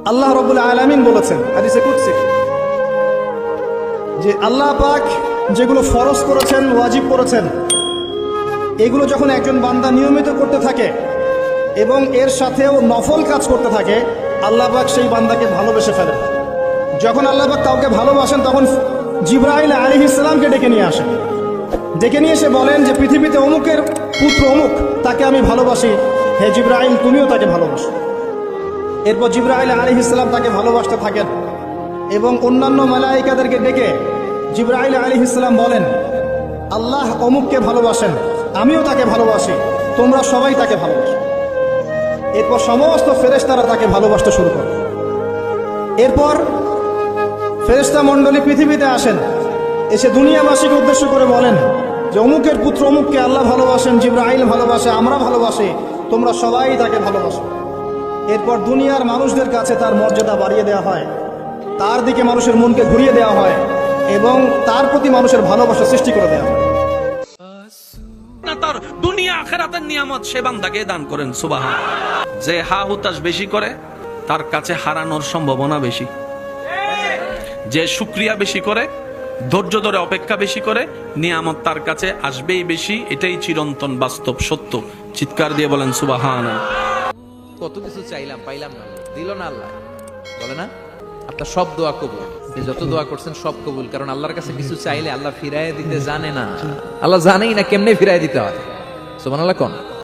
আল্লাহ রাব্বুল আলামিন বলেছেন হাদিসে কুদসি যে আল্লাহ পাক যেগুলো ফরজ করেছেন, ওয়াজিব করেছেন, এগুলো যখন একজন বান্দা নিয়মিত করতে থাকে এবং এর সাথেও নফল কাজ করতে থাকে, আল্লাহ পাক সেই বান্দাকে ভালোবেসে ফেলেন। যখন আল্লাহ পাক কাউকে ভালোবাসেন তখন জিবরাইল আলাইহিস সালামকে ডেকে নিয়ে আসেন। ডেকে নিয়ে এসে বলেন যে পৃথিবীতে অমুকের পুত্র অমুক, তাকে আমি ভালোবাসি, হে জিবরাইল তুমিও তাকে ভালোবাসো। এরপর জিবরাইল আলাইহিস সালাম তাকে ভালোবাসতে থাকেন এবং অন্যান্য মালায়েকাদেরকে ডেকে জিবরাইল আলাইহিস সালাম বলেন, আল্লাহ অমুককে ভালোবাসেন, আমিও তাকে ভালোবাসি, তোমরা সবাই তাকে ভালোবাসো। এরপর সমস্ত ফেরেশতারা তাকে ভালোবাসতে শুরু করে। এরপর ফেরেশতা মণ্ডলী পৃথিবীতে আসেন, এসে দুনিয়াবাসীকে উদ্দেশ্য করে বলেন যে অমুকের পুত্র অমুককে আল্লাহ ভালোবাসেন, জিবরাইল ভালোবাসে, আমরা ভালোবাসি, তোমরা সবাই তাকে ভালোবাসো। এরপর দুনিয়ার মানুষদের কাছে তার মর্যাদা বাড়িয়ে দেওয়া হয়, তার দিকে মানুষের মনকে ঘুরিয়ে দেওয়া হয় এবং তার প্রতি মানুষের ভালোবাসা সৃষ্টি করে দেওয়া হয়। তার দুনিয়া আখিরাতের নিয়ামত সে বান্দাকে দান করেন। সুবহানাল্লাহ। যে হা হুতাশ বেশি করে তার কাছে হারানোর সম্ভাবনা বেশি, যে শুকরিয়া বেশি করে, ধৈর্য ধরে অপেক্ষা বেশি করে, নিয়ামত তার কাছে আসবেই বেশি। এটাই চিরন্তন বাস্তব সত্য। চিৎকার দিয়ে বলেন সুবহানাল্লাহ। কত কিছু চাইলাম, পাইলাম না, দিল না আল্লাহ। বলে না আপনার সব দোয়া কবুল, আপনি যত দোয়া করছেন সব কবুল। কারণ আল্লাহর কাছে কিছু চাইলে আল্লাহ ফিরায় দিতে জানে না, আল্লাহ জানেই না কেমনে ফিরায় দিতে হয়। সুবহানাল্লাহ কোন